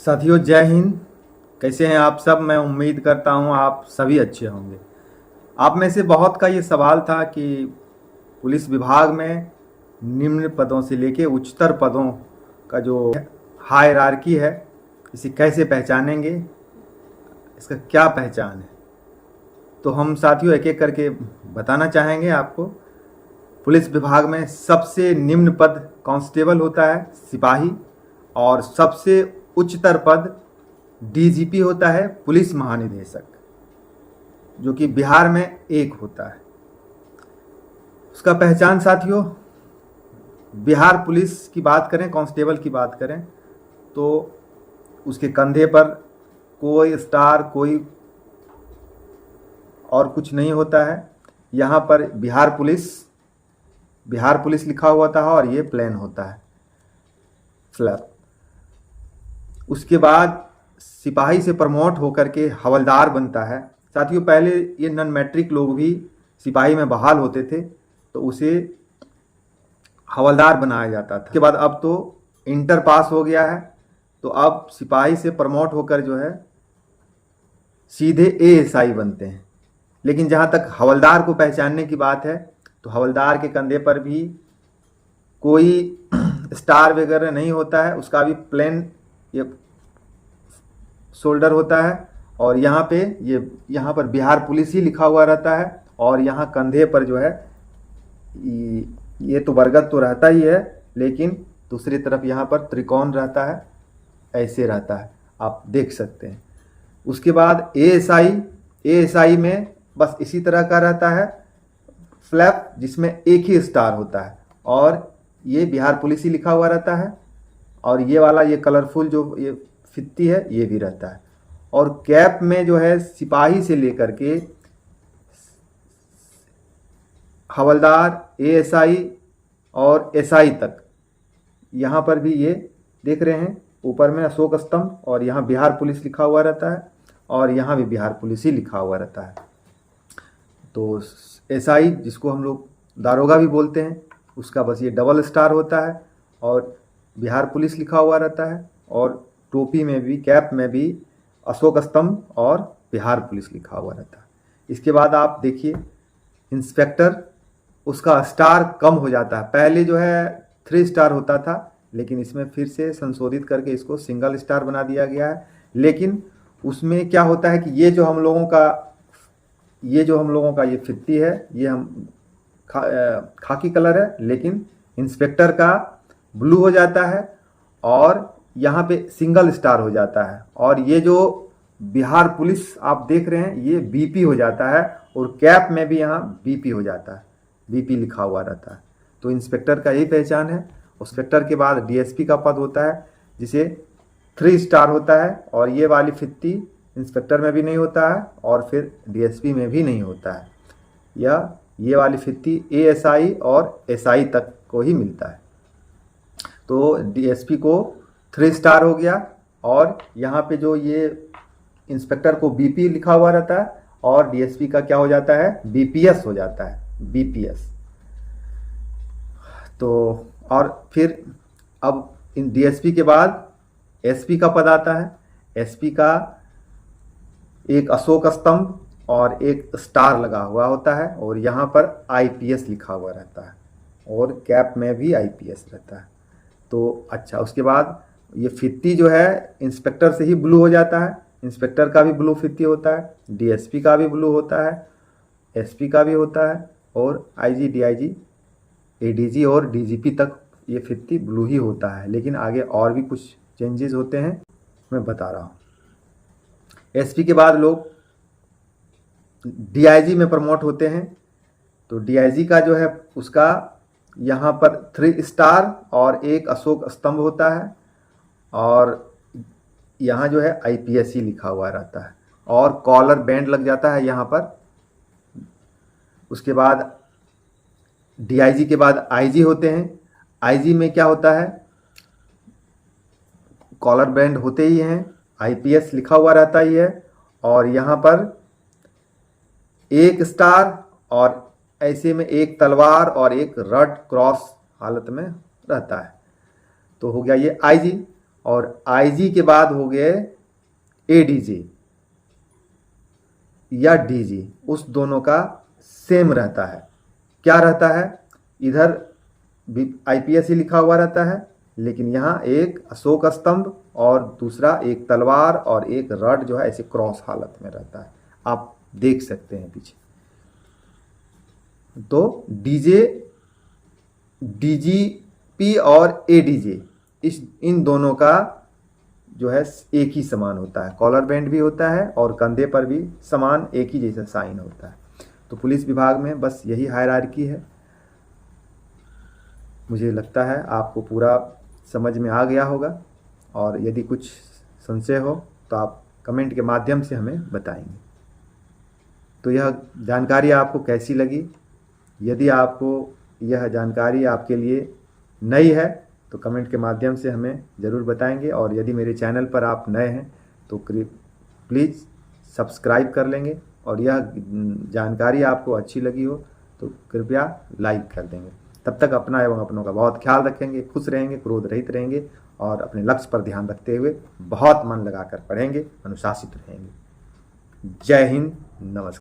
साथियों, जय हिंद। कैसे हैं आप सब? मैं उम्मीद करता हूं आप सभी अच्छे होंगे। आप में से बहुत का ये सवाल था कि पुलिस विभाग में निम्न पदों से लेके उच्चतर पदों का जो हायरार्की है, इसे कैसे पहचानेंगे, इसका क्या पहचान है। तो हम साथियों एक एक करके बताना चाहेंगे आपको। पुलिस विभाग में सबसे निम्न पद कांस्टेबल होता है, सिपाही, और सबसे उच्चतर पद डीजीपी होता है, पुलिस महानिदेशक, जो कि बिहार में एक होता है। उसका पहचान साथियों, बिहार पुलिस की बात करें, कांस्टेबल की बात करें, तो उसके कंधे पर कोई स्टार, कोई और कुछ नहीं होता है। यहाँ पर बिहार पुलिस लिखा हुआ था और ये प्लेन होता है, फ्लैप। उसके बाद सिपाही से प्रमोट होकर के हवलदार बनता है। साथियों, पहले ये नॉन मैट्रिक लोग भी सिपाही में बहाल होते थे, तो उसे हवलदार बनाया जाता था। उसके बाद अब तो इंटर पास हो गया है, तो अब सिपाही से प्रमोट होकर जो है सीधे एएसआई बनते हैं। लेकिन जहाँ तक हवलदार को पहचानने की बात है, तो हवलदार के कंधे पर भी कोई स्टार वगैरह नहीं होता है, उसका भी प्लेन ये शोल्डर होता है, और यहाँ पे यहाँ पर बिहार पुलिस ही लिखा हुआ रहता है। और यहाँ कंधे पर जो है ये तो बरगद तो रहता ही है, लेकिन दूसरी तरफ यहाँ पर त्रिकोण रहता है, ऐसे रहता है, आप देख सकते हैं। उसके बाद एएसआई में बस इसी तरह का रहता है, फ्लैप, जिसमें एक ही स्टार होता है, और ये बिहार पुलिस ही लिखा हुआ रहता है। और ये वाला ये कलरफुल जो ये फित्ती है, ये भी रहता है। और कैप में जो है सिपाही से लेकर के हवलदार, एएसआई और एसआई तक, यहाँ पर भी ये देख रहे हैं, ऊपर में अशोक स्तंभ, और यहाँ बिहार पुलिस लिखा हुआ रहता है, और यहाँ भी बिहार पुलिस ही लिखा हुआ रहता है। तो एसआई, जिसको हम लोग दारोगा भी बोलते हैं, उसका बस ये डबल स्टार होता है, और बिहार पुलिस लिखा हुआ रहता है, और टोपी में भी, कैप में भी अशोक स्तंभ और बिहार पुलिस लिखा हुआ रहता है। इसके बाद आप देखिए इंस्पेक्टर, उसका स्टार कम हो जाता है। पहले जो है 3 स्टार होता था, लेकिन इसमें फिर से संशोधित करके इसको सिंगल स्टार बना दिया गया है। लेकिन उसमें क्या होता है कि ये जो हम लोगों का ये फित्ती है, ये हम खाकी कलर है, लेकिन इंस्पेक्टर का ब्लू हो जाता है, और यहाँ पे सिंगल स्टार हो जाता है। और ये जो बिहार पुलिस आप देख रहे हैं, ये बीपी हो जाता है, और कैप में भी यहाँ बीपी हो जाता है, बीपी लिखा हुआ रहता है। तो इंस्पेक्टर का यही पहचान है। इंस्पेक्टर के बाद डीएसपी का पद होता है, जिसे 3 स्टार होता है, और ये वाली फित्ती इंस्पेक्टर में भी नहीं होता है, और फिर डीएसपी में भी नहीं होता है। ये वाली फित्ती एएसआई और एसआई तक को ही मिलता है। तो डीएसपी को 3 स्टार हो गया, और यहाँ पे जो ये इंस्पेक्टर को बीपी लिखा हुआ रहता है, और डीएसपी का क्या हो जाता है, बीपीएस हो जाता है, बीपीएस। तो और फिर अब इन डीएसपी के बाद एसपी का पद आता है। एसपी का एक अशोक स्तंभ और एक स्टार लगा हुआ होता है, और यहाँ पर आईपीएस लिखा हुआ रहता है, और कैप में भी आईपीएस रहता है। तो अच्छा, उसके बाद ये फित्ती जो है इंस्पेक्टर से ही ब्लू हो जाता है। इंस्पेक्टर का भी ब्लू फित्ती होता है, डीएसपी का भी ब्लू होता है, एसपी का भी होता है, और आईजी, डीआईजी, एडीजी और डीजीपी तक ये फित्ती ब्लू ही होता है। लेकिन आगे और भी कुछ चेंजेस होते हैं, मैं बता रहा हूँ। एसपी के बाद लोग डीआईजी में प्रमोट होते हैं। तो डीआईजी का जो है उसका यहाँ पर 3 स्टार और एक अशोक स्तंभ होता है, और यहाँ जो है आईपीएस ही लिखा हुआ रहता है, और कॉलर बैंड लग जाता है यहाँ पर। उसके बाद डीआईजी के बाद आईजी होते हैं। आईजी में क्या होता है, कॉलर बैंड होते ही हैं, आईपीएस लिखा हुआ रहता ही है, और यहाँ पर 1 स्टार, और ऐसे में एक तलवार और एक रेड क्रॉस हालत में रहता है। तो हो गया ये आईजी। और आईजी के बाद हो गए एडीजी या डीजी, उस दोनों का सेम रहता है। क्या रहता है, इधर भी आईपीएस ही लिखा हुआ रहता है, लेकिन यहाँ एक अशोक स्तंभ और दूसरा एक तलवार और एक रड जो है ऐसे क्रॉस हालत में रहता है, आप देख सकते हैं पीछे। तो डीजे, डीजीपी और एडीजे, इन दोनों का जो है एक ही समान होता है। कॉलर बैंड भी होता है और कंधे पर भी समान एक ही जैसा साइन होता है। तो पुलिस विभाग में बस यही हायरार्की है। मुझे लगता है आपको पूरा समझ में आ गया होगा, और यदि कुछ संशय हो तो आप कमेंट के माध्यम से हमें बताएंगे। तो यह जानकारी आपको कैसी लगी? यदि आपको यह जानकारी आपके लिए नई है तो कमेंट के माध्यम से हमें ज़रूर बताएंगे, और यदि मेरे चैनल पर आप नए हैं तो प्लीज़ सब्सक्राइब कर लेंगे, और यह जानकारी आपको अच्छी लगी हो तो कृपया लाइक कर देंगे। तब तक अपना एवं अपनों का बहुत ख्याल रखेंगे, खुश रहेंगे, क्रोध रहित रहेंगे, और अपने लक्ष्य पर ध्यान रखते हुए बहुत मन लगाकर पढ़ेंगे, अनुशासित रहेंगे। जय हिंद, नमस्कार।